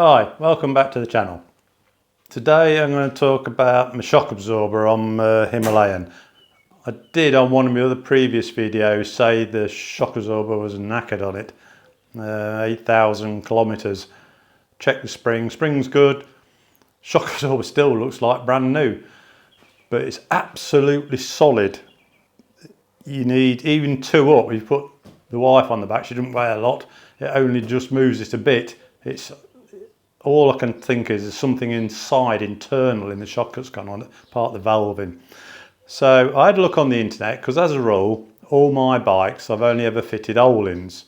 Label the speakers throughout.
Speaker 1: Hi, welcome back to the channel. Today I'm going to talk about my shock absorber on Himalayan. I did on one of my other previous videos say the shock absorber was knackered on it. 8,000 kilometers. Check the spring's good. Shock absorber still looks like brand new, but it's absolutely solid. You need even two up. You put the wife on the back, she doesn't weigh a lot, it only just moves it a bit. It's all I can think is there's something inside, internal in the shock that's gone on, part of the valving. So I had a look on the internet, because as a rule, all my bikes I've only ever fitted Ohlins,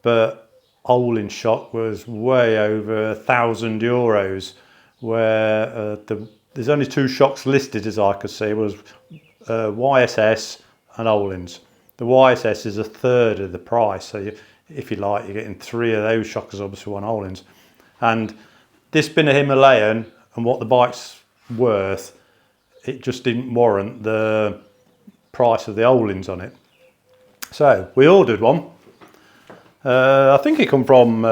Speaker 1: but Ohlins shock was way over €1,000, where there's only two shocks listed as I could see, was YSS and Ohlins. The YSS is a third of the price, so if you like, you're getting three of those shock absorbers for one Ohlins. And this being a Himalayan and what the bike's worth, it just didn't warrant the price of the Ohlins on it. So we ordered one. I think it come from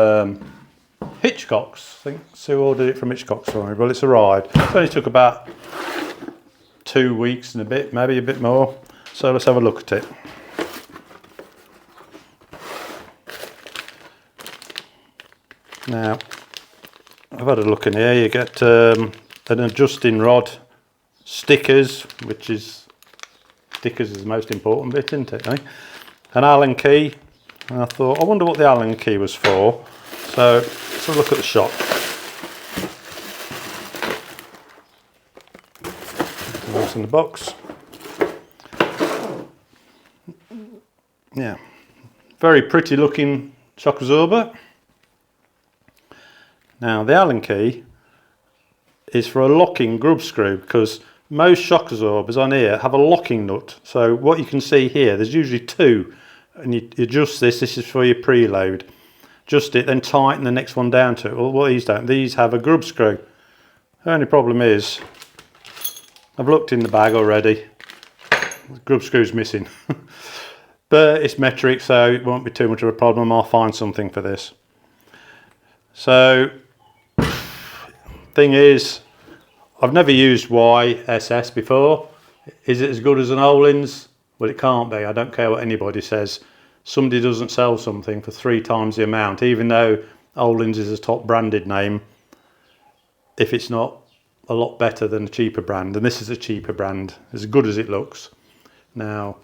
Speaker 1: Hitchcock's. I think Sue ordered it from Hitchcock's for me, but it's arrived. It only took about 2 weeks and a bit, maybe a bit more. So let's have a look at it. Now, I've had a look in here. You get an adjusting rod, stickers, stickers is the most important bit, isn't it? Eh? An Allen key. And I thought, I wonder what the Allen key was for. So let's have a look at the shock. What's in the box? Yeah, very pretty looking shock absorber. Now the Allen key is for a locking grub screw, because most shock absorbers on here have a locking nut. So what you can see here, there's usually two, and you adjust this is for your preload. Adjust it, then tighten the next one down to it. Well, what these don't, these have a grub screw. The only problem is, I've looked in the bag already, the grub screw's missing. But it's metric, so it won't be too much of a problem. I'll find something for this. So, thing is, I've never used YSS before. Is it as good as an Ohlins? Well, it can't be. I don't care what anybody says. Somebody doesn't sell something for 3 times the amount, even though Ohlins is a top branded name, if it's not a lot better than a cheaper brand. And this is a cheaper brand, as good as it looks. Now,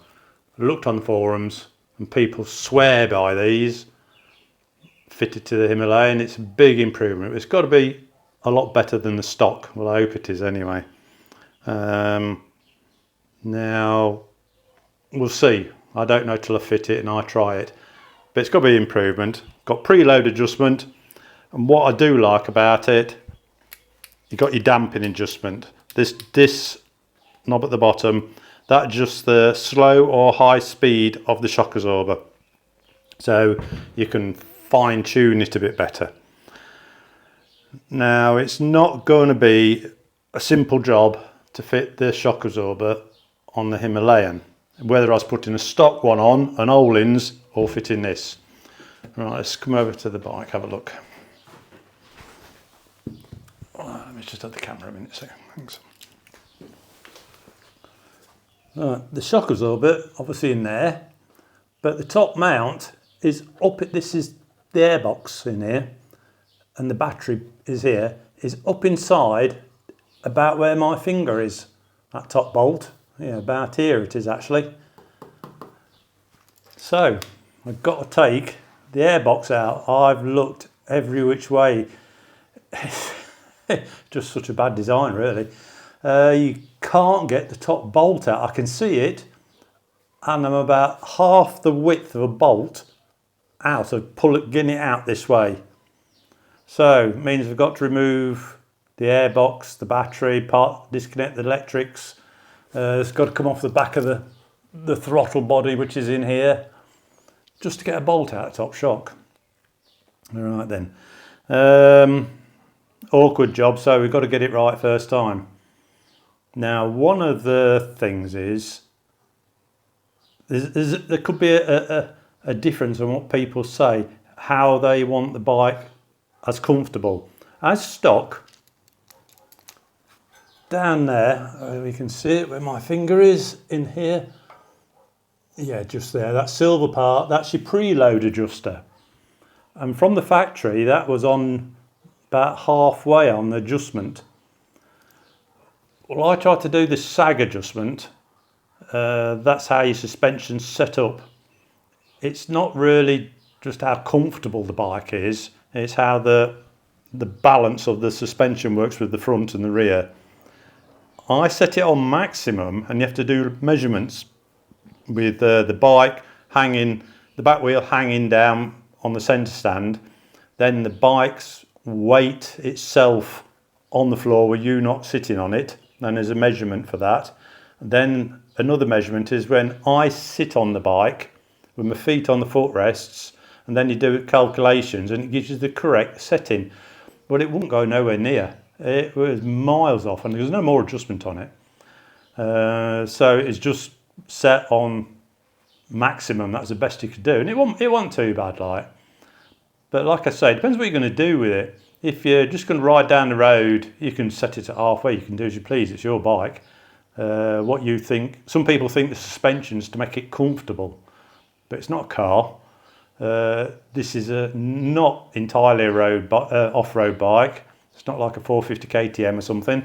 Speaker 1: I looked on the forums and people swear by these fitted to the Himalayan. It's a big improvement. It's got to be a lot better than the stock. Well, I hope it is anyway. Now we'll see. I don't know till I fit it and I try it, but it's got to be improvement. Got preload adjustment, and what I do like about it, you got your damping adjustment. This knob at the bottom, that adjusts the slow or high speed of the shock absorber, so you can fine tune it a bit better. Now, it's not going to be a simple job to fit the shock absorber on the Himalayan, whether I was putting a stock one on, an Ohlins, or fitting this. Right, let's come over to the bike, have a look. Let me just have the camera a minute, so thanks. Right, the shock absorber obviously in there, but the top mount is up. This is the airbox in here, and the battery is here, is up inside about where my finger is, that top bolt. Yeah, about here it is actually. So I've got to take the airbox out. I've looked every which way. Just such a bad design, really. You can't get the top bolt out. I can see it, and I'm about half the width of a bolt out of getting it out this way. So it means I've got to remove the airbox, the battery, disconnect the electrics. It's got to come off the back of the throttle body, which is in here, just to get a bolt out of top shock. All right then. Awkward job, so we've got to get it right first time. Now, one of the things is there could be a difference in what people say, how they want the bike as comfortable. As stock, down there, you can see it where my finger is in here. Yeah, just there, that silver part, that's your preload adjuster. And from the factory, that was on about halfway on the adjustment. Well, I tried to do the sag adjustment. That's how your suspension's set up. It's not really just how comfortable the bike is, it's how the balance of the suspension works with the front and the rear. I set it on maximum, and you have to do measurements with the bike hanging, the back wheel hanging down on the centre stand, then the bike's weight itself on the floor with you not sitting on it, and there's a measurement for that. Then another measurement is when I sit on the bike with my feet on the footrests, and then you do calculations and it gives you the correct setting. But it wouldn't go nowhere near. It was miles off, and there was no more adjustment on it. So it's just set on maximum. That's the best you could do, and it wasn't too bad, like. But like I say, it depends what you're going to do with it. If you're just going to ride down the road, you can set it at halfway. You can do as you please. It's your bike. What you think. Some people think the suspension's to make it comfortable, but it's not a car. This is not entirely a off-road bike. It's not like a 450 KTM or something.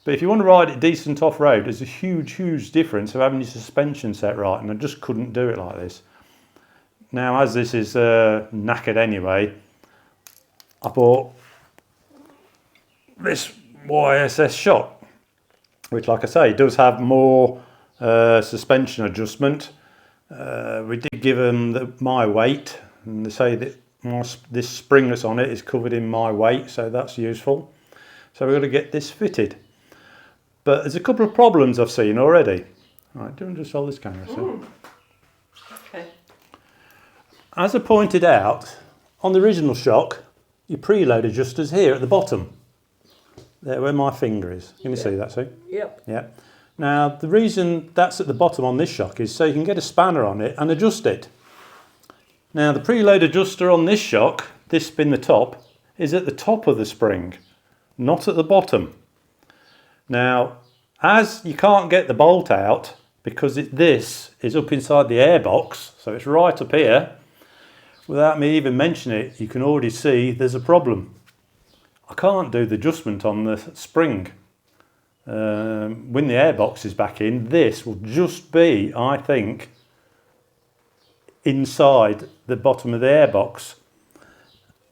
Speaker 1: But if you want to ride it decent off-road, there's a huge difference of having your suspension set right, and I just couldn't do it like this. Now, as this is knackered anyway, I bought this YSS Shock, which, like I say, does have more suspension adjustment. We did give them my weight, and they say that this spring that's on it is covered in my weight, so that's useful. So we're going to get this fitted. But there's a couple of problems I've seen already. Right, do you want to just hold this camera? So?
Speaker 2: Okay.
Speaker 1: As I pointed out, on the original Shock, your preload adjuster's here at the bottom. There, where my finger is. Can you see that, see?
Speaker 2: Yep.
Speaker 1: Yeah. Now, the reason that's at the bottom on this Shock is so you can get a spanner on it and adjust it. Now, the preload adjuster on this Shock, this being the top, is at the top of the spring, not at the bottom. Now, as you can't get the bolt out because this is up inside the airbox, so it's right up here, without me even mentioning it, you can already see there's a problem. I can't do the adjustment on the spring. When the airbox is back in, this will just be, I think, inside the bottom of the airbox.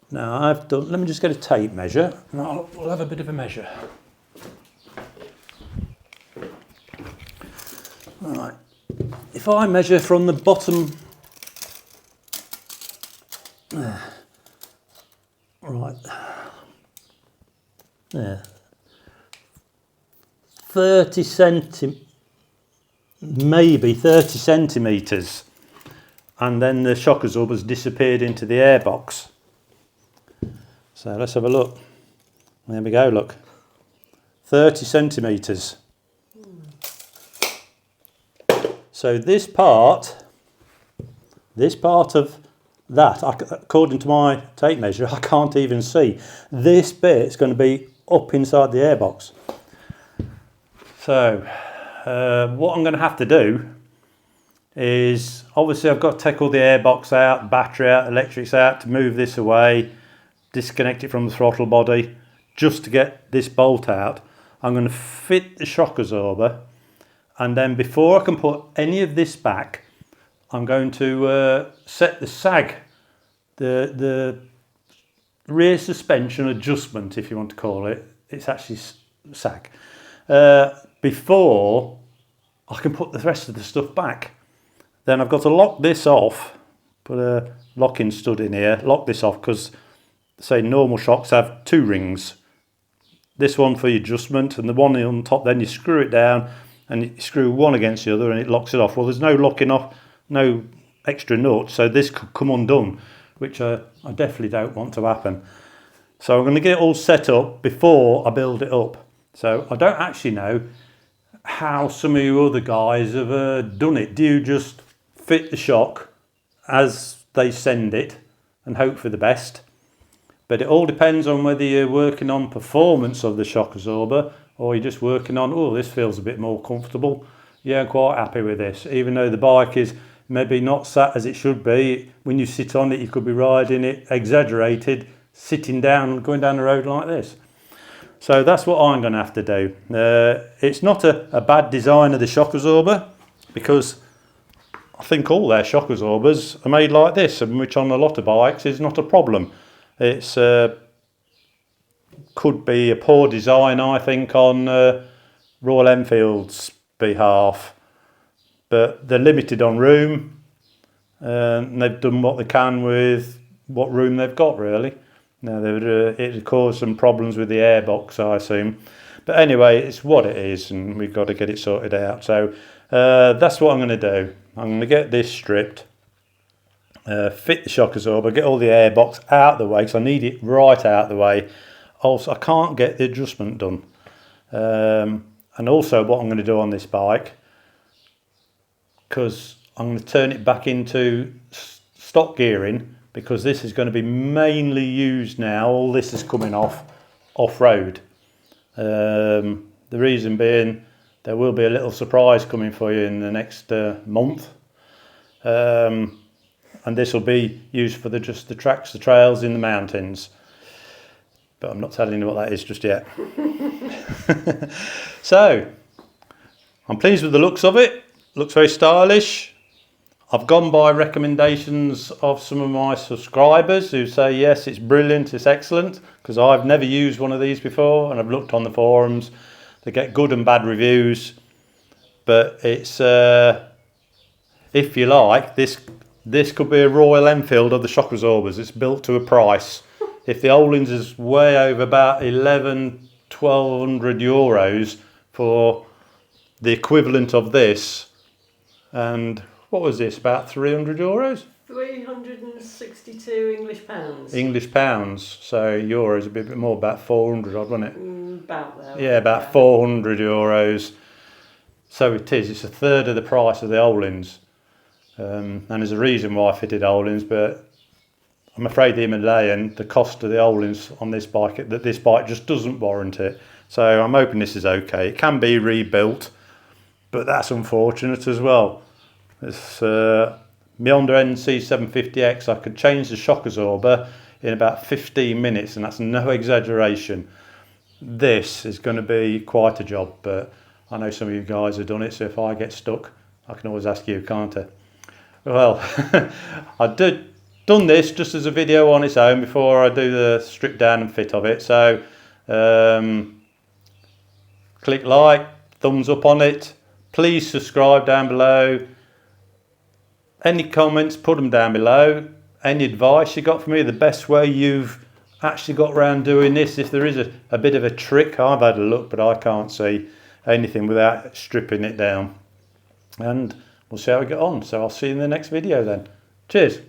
Speaker 1: Now I've done, let me just get a tape measure and we'll have a bit of a measure. Right, if I measure from the bottom, right, there, 30 centimetres, and then the shock absorber's disappeared into the airbox. So let's have a look. There we go, look. 30 centimetres. So this part of that, according to my tape measure, I can't even see. This bit's going to be up inside the airbox. So what I'm going to have to do is, obviously I've got to take all the airbox out, battery out, electrics out to move this away, disconnect it from the throttle body, just to get this bolt out. I'm going to fit the shock absorber, and then before I can put any of this back, I'm going to set the sag, the rear suspension adjustment, if you want to call it. It's actually sag. Before I can put the rest of the stuff back. Then I've got to lock this off, put a locking stud in here, lock this off, because say normal shocks have two rings. This one for your adjustment, and the one on top, then you screw it down and you screw one against the other and it locks it off. Well, there's no locking off, no extra nuts, so this could come undone, which I definitely don't want to happen. So I'm going to get it all set up before I build it up. So I don't actually know how some of you other guys have done it. Do you just fit the shock as they send it and hope for the best? But it all depends on whether you're working on performance of the shock absorber or you're just working on, oh, this feels a bit more comfortable. Yeah, I'm quite happy with this. Even though the bike is maybe not sat as it should be, when you sit on it, you could be riding it exaggerated, sitting down, going down the road like this. So that's what I'm going to have to do. It's not a bad design of the shock absorber, because I think all their shock absorbers are made like this, and which on a lot of bikes is not a problem. It's could be a poor design, I think, on Royal Enfield's behalf, but they're limited on room, and they've done what they can with what room they've got, really. Now, it caused some problems with the airbox, I assume. But anyway, it's what it is, and we've got to get it sorted out. So that's what I'm going to do. I'm going to get this stripped, fit the shock absorber, get all the airbox out of the way, because I need it right out of the way. Also, I can't get the adjustment done. And also what I'm going to do on this bike, because I'm going to turn it back into stock gearing, because this is going to be mainly used now. All this is coming off-road. The reason being, there will be a little surprise coming for you in the next month. And this will be used for just the tracks, the trails in the mountains. But I'm not telling you what that is just yet. So, I'm pleased with the looks of it. Looks very stylish. I've gone by recommendations of some of my subscribers who say, yes, it's brilliant, it's excellent, because I've never used one of these before, and I've looked on the forums. They get good and bad reviews, but it's, if you like, this could be a Royal Enfield of the shock absorbers. It's built to a price. If the Ohlins is way over about 1,100–1,200 euros for the equivalent of this, and what was this, about 300 euros?
Speaker 2: 362 English pounds.
Speaker 1: English pounds, so euros a bit more, about 400 odd, wasn't it?
Speaker 2: About there.
Speaker 1: Yeah, about 400 euros. So it is, it's a third of the price of the Ohlins. And there's a reason why I fitted Ohlins, but I'm afraid the Himalayan, the cost of the Ohlins on this bike, that this bike just doesn't warrant it. So I'm hoping this is okay. It can be rebuilt, but that's unfortunate as well. It's my Honda NC750X, I could change the shock absorber in about 15 minutes, and that's no exaggeration. This is going to be quite a job, but I know some of you guys have done it, so if I get stuck, I can always ask you, can't I? Well, I've done this just as a video on its own before I do the strip down and fit of it. So click like, thumbs up on it. Please subscribe down below. Any comments, put them down below. Any advice you got for me, the best way you've actually got around doing this. If there is a bit of a trick, I've had a look, but I can't see anything without stripping it down. And we'll see how we get on. So I'll see you in the next video then. Cheers.